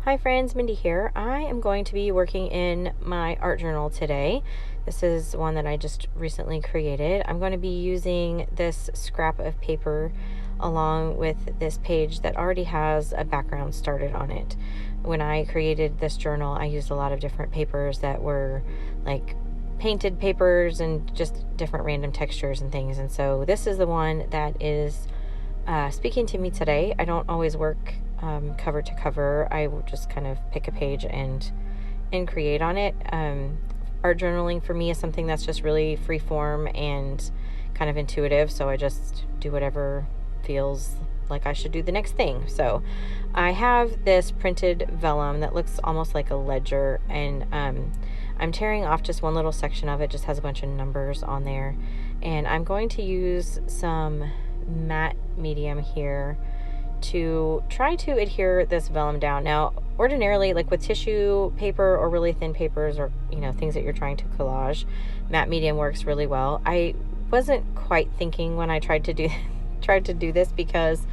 Hi friends, Mindy here. I am going to be working in my art journal today. This is one that I just recently created. I'm going to be using this scrap of paper along with this page that already has a background started on it. When I created this journal, I used a lot of different papers that were like painted papers and just different random textures and things. And so this is the one that is speaking to me today. I don't always work cover to cover. I will just kind of pick a page and create on it. Art journaling for me is something that's just really free form and kind of intuitive, so I just do whatever feels like I should do the next thing. So I have this printed vellum that looks almost like a ledger, and I'm tearing off just one little section of it. Just has a bunch of numbers on there, and I'm going to use some matte medium here to try to adhere this vellum down. Now, ordinarily, like with tissue paper or really thin papers, or things that you're trying to collage, matte medium works really well. I wasn't quite thinking when I tried to do this, because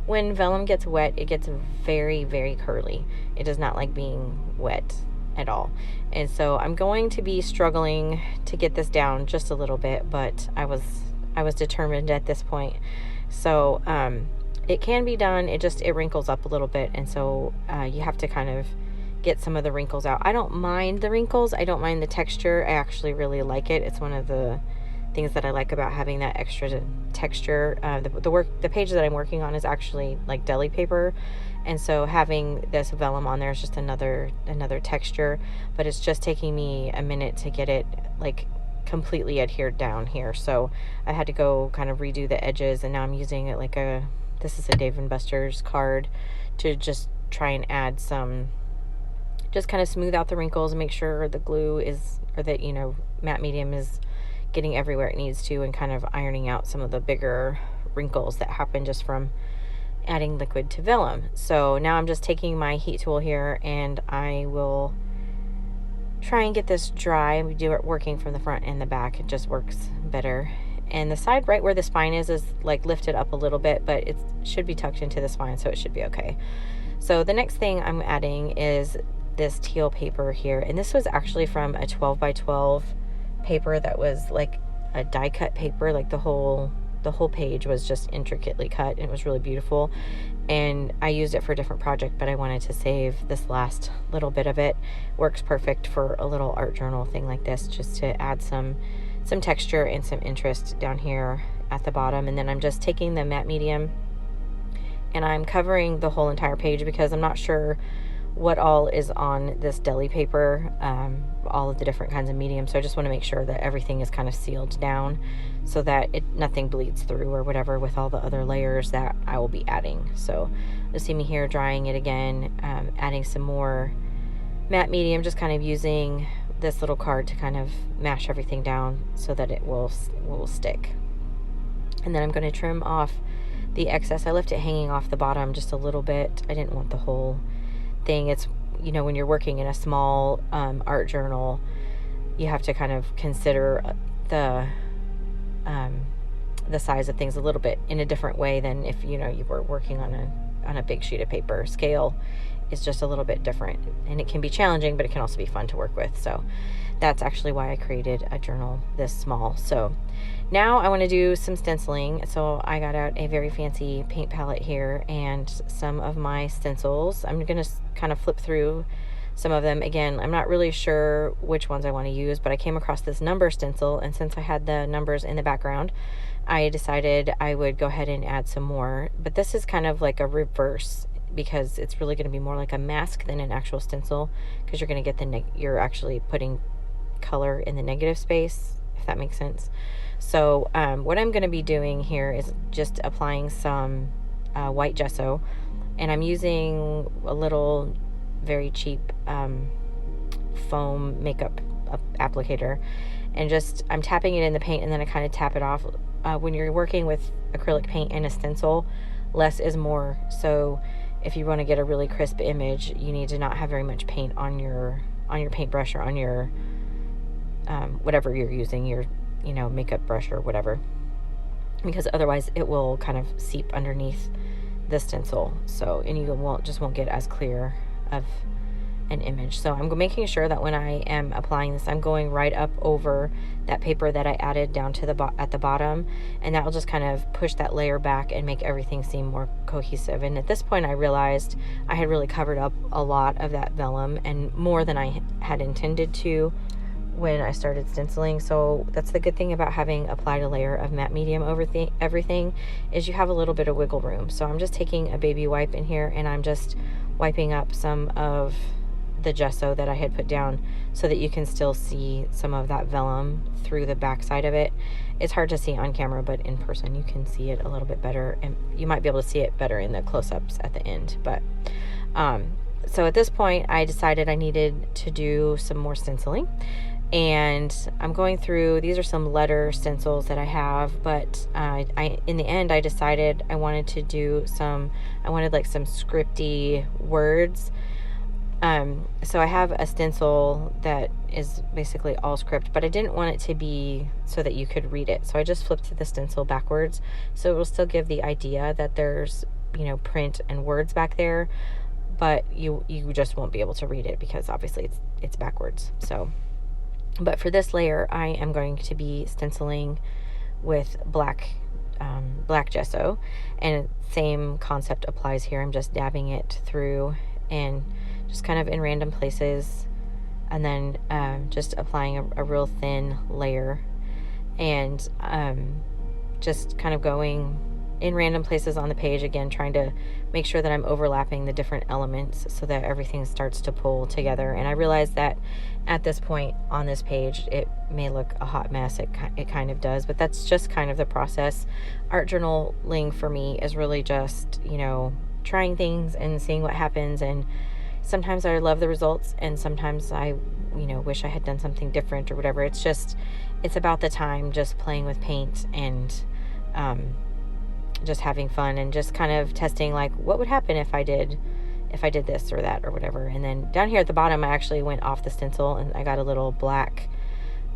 when vellum gets wet, it gets very, very curly. It does not like being wet at all. And so I'm going to be struggling to get this down just a little bit, but I was determined at this point. So it can be done. It wrinkles up a little bit, and so you have to kind of get some of the wrinkles out. I don't mind the wrinkles. I don't mind the texture. I actually really like it. It's one of the things that I like about having that extra texture. The page that I'm working on is actually like deli paper, and so having this vellum on there is just another texture. But it's just taking me a minute to get it like completely adhered down here. So I had to go kind of redo the edges, and now I'm using it like this is a Dave & Buster's card to just try and add some, just kind of smooth out the wrinkles and make sure the glue is, or that, matte medium is getting everywhere it needs to, and kind of ironing out some of the bigger wrinkles that happen just from adding liquid to vellum. So now I'm just taking my heat tool here, and I will try and get this dry. We do it working from the front and the back. It just works better. And the side right where the spine is like lifted up a little bit, but it should be tucked into the spine, so it should be okay. So the next thing I'm adding is this teal paper here, and this was actually from a 12 by 12 paper that was like a die cut paper. Like the whole page was just intricately cut, and it was really beautiful, and I used it for a different project, but I wanted to save this last little bit of it. Works perfect for a little art journal thing like this, just to add some texture and some interest down here at the bottom. And then I'm just taking the matte medium and I'm covering the whole entire page, because I'm not sure what all is on this deli paper, all of the different kinds of medium. So I just want to make sure that everything is kind of sealed down so that nothing bleeds through or whatever with all the other layers that I will be adding. So you'll see me here drying it again, adding some more matte medium, just kind of using this little card to kind of mash everything down so that it will stick. And then I'm going to trim off the excess. I left it hanging off the bottom just a little bit. I didn't want the whole thing. It's, when you're working in a small art journal, you have to kind of consider the size of things a little bit in a different way than if you were working on a big sheet of paper. Scale is just a little bit different, and it can be challenging, but it can also be fun to work with. So that's actually why I created a journal this small. So now I want to do some stenciling. So I got out a very fancy paint palette here and some of my stencils. I'm going to kind of flip through some of them. Again, I'm not really sure which ones I want to use, but I came across this number stencil, and since I had the numbers in the background, I decided I would go ahead and add some more. But this is kind of like a reverse, because it's really going to be more like a mask than an actual stencil, because you're going to get you're actually putting color in the negative space, if that makes sense. So what I'm going to be doing here is just applying some white gesso, and I'm using a little very cheap foam makeup applicator, and I'm tapping it in the paint, and then I kind of tap it off. When you're working with acrylic paint and a stencil, less is more. So if you want to get a really crisp image, you need to not have very much paint on your paintbrush, or on your whatever you're using, your makeup brush or whatever, because otherwise it will kind of seep underneath the stencil. So, and you won't get as clear of an image. So I'm making sure that when I am applying this, I'm going right up over that paper that I added down to at the bottom, and that will just kind of push that layer back and make everything seem more cohesive. And at this point I realized I had really covered up a lot of that vellum, and more than I had intended to when I started stenciling. So that's the good thing about having applied a layer of matte medium over everything, is you have a little bit of wiggle room. So I'm just taking a baby wipe in here, and I'm just wiping up some of the gesso that I had put down so that you can still see some of that vellum through the back side of it. It's hard to see on camera, but in person you can see it a little bit better, and you might be able to see it better in the close-ups at the end. But so at this point I decided I needed to do some more stenciling, and I'm going through, these are some letter stencils that I have, but in the end I decided I wanted to do I wanted like some scripty words. So I have a stencil that is basically all script, but I didn't want it to be so that you could read it. So I just flipped the stencil backwards, so it will still give the idea that there's, you know, print and words back there, but you just won't be able to read it because obviously it's backwards. So, but for this layer, I am going to be stenciling with black gesso, and same concept applies here. I'm just dabbing it through and just kind of in random places, and then just applying a real thin layer, and just kind of going in random places on the page, again trying to make sure that I'm overlapping the different elements so that everything starts to pull together. And I realize that at this point on this page it may look a hot mess. It kind of does, but that's just kind of the process. Art journaling for me is really just, you know, trying things and seeing what happens, and sometimes I love the results, and sometimes I, you know, wish I had done something different or whatever. It's about the time, just playing with paint and just having fun and just kind of testing, like, what would happen if I did this or that or whatever. And then down here at the bottom, I actually went off the stencil and I got a little black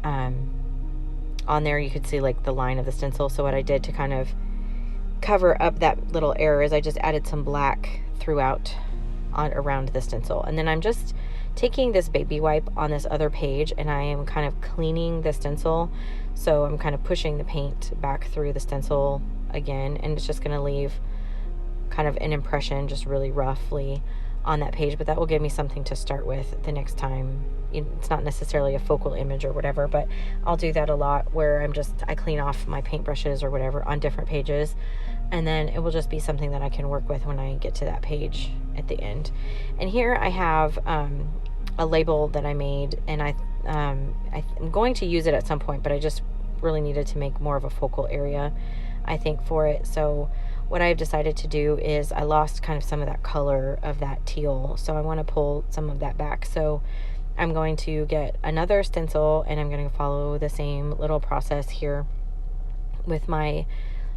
on there. You could see like the line of the stencil. So what I did to kind of cover up that little error is I just added some black throughout around the stencil. And then I'm just taking this baby wipe on this other page, and I am kind of cleaning the stencil. So I'm kind of pushing the paint back through the stencil again, and it's just going to leave kind of an impression just really roughly on that page, but that will give me something to start with the next time. It's not necessarily a focal image or whatever, but I'll do that a lot where I clean off my paintbrushes or whatever on different pages, and then it will just be something that I can work with when I get to that page at the end. And here I have a label that I made, and I'm going to use it at some point, but I just really needed to make more of a focal area, I think, for it. So what I've decided to do is I lost kind of some of that color of that teal, so I want to pull some of that back. So I'm going to get another stencil, and I'm going to follow the same little process here with my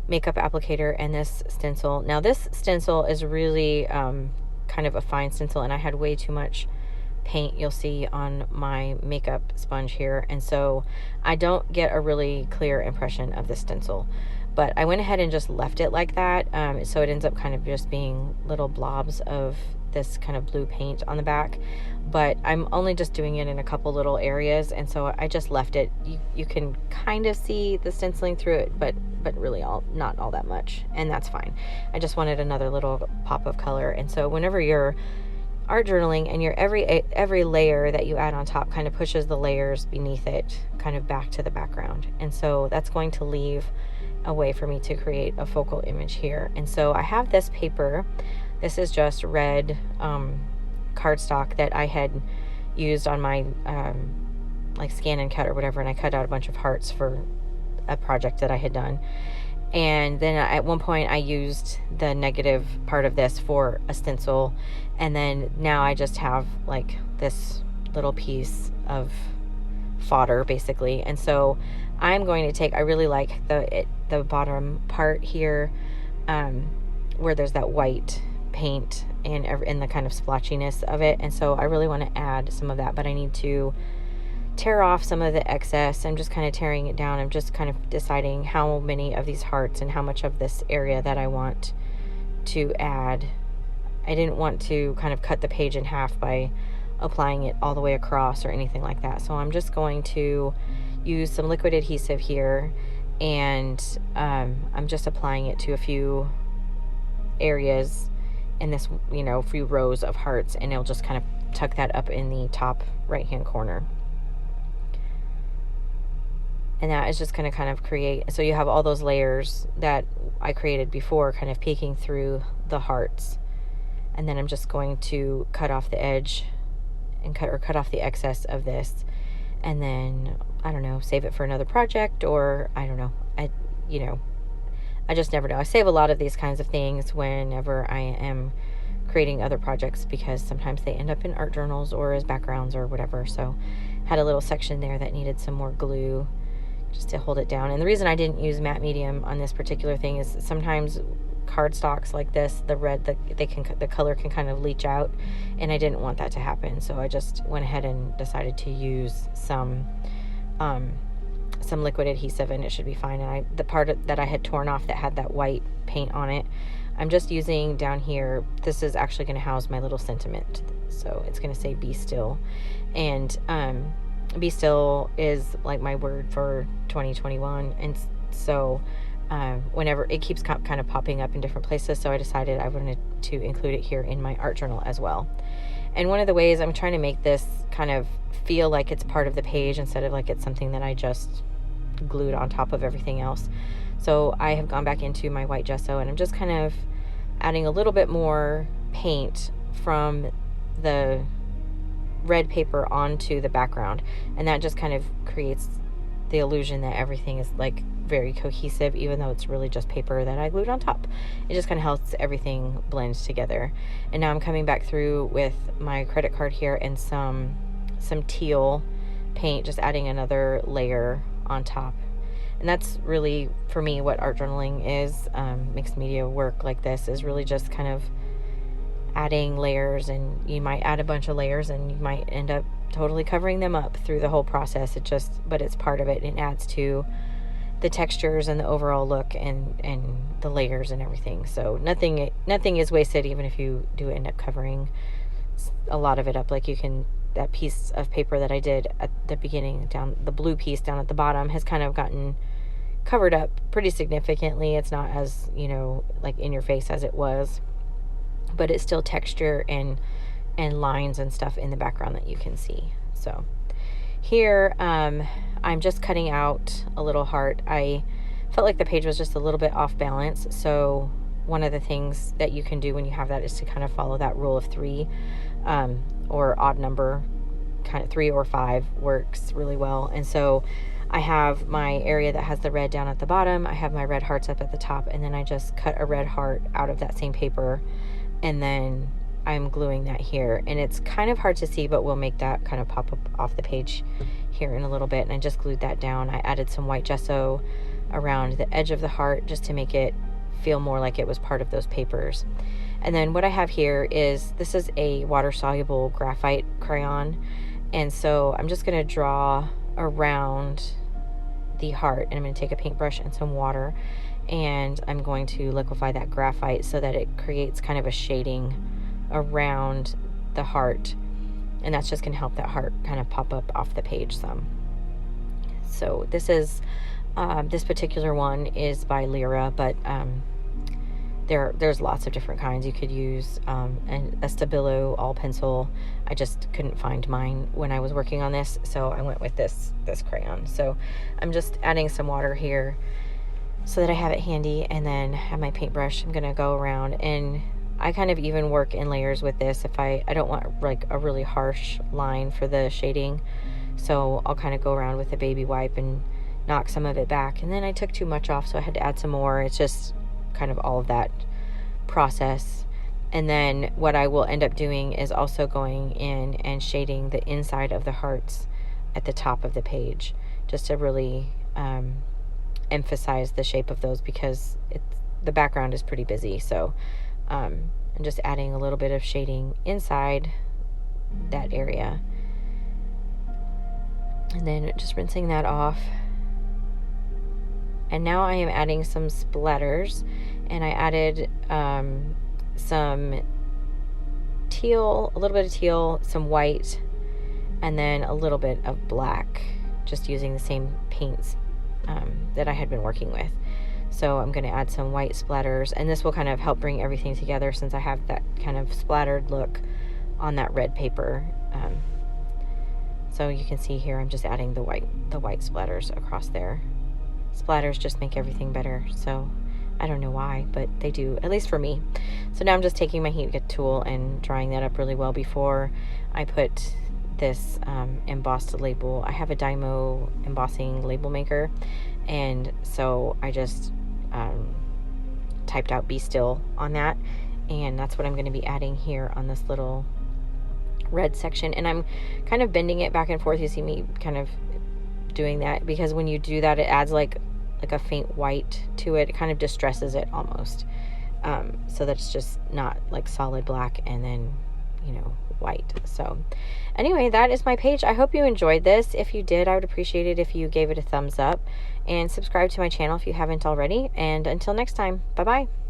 makeup applicator and this stencil. Now this stencil is really kind of a fine stencil, and I had way too much paint, you'll see, on my makeup sponge here, and so I don't get a really clear impression of the stencil. But I went ahead and just left it like that, so it ends up kind of just being little blobs of this kind of blue paint on the back. But I'm only just doing it in a couple little areas, and so I just left it. You can kind of see the stenciling through it, but really not all that much, and that's fine. I just wanted another little pop of color. And so whenever you're art journaling, and every layer that you add on top kind of pushes the layers beneath it kind of back to the background, and so that's going to leave a way for me to create a focal image here. And so I have this paper. This is just red cardstock that I had used on my like scan and cut or whatever, and I cut out a bunch of hearts for a project that I had done. And then at one point I used the negative part of this for a stencil, and then now I just have like this little piece of fodder basically. And so I'm going to take, I really like the bottom part here where there's that white paint and the kind of splotchiness of it, and so I really want to add some of that, but I need to tear off some of the excess. I'm just kind of tearing it down. I'm just kind of deciding how many of these hearts and how much of this area that I want to add I didn't want to kind of cut the page in half by applying it all the way across or anything like that. So I'm just going to use some liquid adhesive here, and I'm just applying it to a few areas in this, few rows of hearts, and it'll just kind of tuck that up in the top right hand corner. And that is just going to kind of create, so you have all those layers that I created before kind of peeking through the hearts. And then I'm just going to cut off the edge and cut off the excess of this, and then I don't know, save it for another project, or I don't know. I just never know. I save a lot of these kinds of things whenever I am creating other projects, because sometimes they end up in art journals or as backgrounds or whatever. So had a little section there that needed some more glue just to hold it down. And the reason I didn't use matte medium on this particular thing is sometimes cardstocks like this, the red, the color can kind of leach out, and I didn't want that to happen. So I just went ahead and decided to use some liquid adhesive, and it should be fine. And the part that I had torn off that had that white paint on it, I'm just using down here. This is actually going to house my little sentiment, so it's going to say "Be Still," and "Be Still" is like my word for 2021, and so whenever it keeps kind of popping up in different places, so I decided I wanted to include it here in my art journal as well. And one of the ways I'm trying to make this kind of feel like it's part of the page instead of like it's something that I just glued on top of everything else. So I have gone back into my white gesso, and I'm just kind of adding a little bit more paint from the red paper onto the background, and that just kind of creates the illusion that everything is like very cohesive, even though it's really just paper that I glued on top. It just kind of helps everything blend together. And now I'm coming back through with my credit card here and some teal paint, just adding another layer on top. And that's really, for me, what art journaling is. Mixed media work like this is really just kind of adding layers, and you might add a bunch of layers and you might end up totally covering them up through the whole process. But it's part of it, and it adds to the textures and the overall look and the layers and everything. So nothing is wasted, even if you do end up covering a lot of it up. Like that piece of paper that I did at the beginning, down the blue piece down at the bottom, has kind of gotten covered up pretty significantly. It's not as, like in your face as it was, but it's still texture and lines and stuff in the background that you can see. So here, I'm just cutting out a little heart. I felt like the page was just a little bit off balance. So one of the things that you can do when you have that is to kind of follow that rule of 3, or odd number, kind of 3 or 5 works really well. And so I have my area that has the red down at the bottom. I have my red hearts up at the top, and then I just cut a red heart out of that same paper, and then I'm gluing that here. And it's kind of hard to see, but we'll make that kind of pop up off the page here in a little bit. And I just glued that down. I added some white gesso around the edge of the heart just to make it feel more like it was part of those papers. And then what I have here is, this is a water-soluble graphite crayon, and so I'm just going to draw around the heart, and I'm going to take a paintbrush and some water, and I'm going to liquefy that graphite so that it creates kind of a shading around the heart, and that's just going to help that heart kind of pop up off the page some. So this is this particular one is by Lyra, but there's lots of different kinds. You could use a Stabilo all pencil. I just couldn't find mine when I was working on this, so I went with this crayon. So I'm just adding some water here so that I have it handy, and then have my paintbrush. I'm gonna go around, and I kind of even work in layers with this if I don't want like a really harsh line for the shading. So I'll kind of go around with a baby wipe and knock some of it back, and then I took too much off, so I had to add some more. It's just kind of all of that process. And then what I will end up doing is also going in and shading the inside of the hearts at the top of the page, just to really emphasize the shape of those, because the background is pretty busy. So I'm just adding a little bit of shading inside that area, and then just rinsing that off. And now I am adding some splatters, and I added some teal, a little bit of teal, some white, and then a little bit of black, just using the same paints that I had been working with. So I'm going to add some white splatters, and this will kind of help bring everything together since I have that kind of splattered look on that red paper. So you can see here I'm just adding the white splatters across there. Splatters just make everything better, so I don't know why, but they do, at least for me. So now I'm just taking my heat tool and drying that up really well before I put this embossed label. I have a Dymo embossing label maker, and so I just typed out "be still" on that, and that's what I'm going to be adding here on this little red section. And I'm kind of bending it back and forth. You see me kind of doing that because when you do that, it adds like a faint white to it. It kind of distresses it almost, so that's just not like solid black and then, you know, white. So anyway, that is my page. I hope you enjoyed this. If you did, I would appreciate it if you gave it a thumbs up and subscribe to my channel if you haven't already. And until next time, bye bye.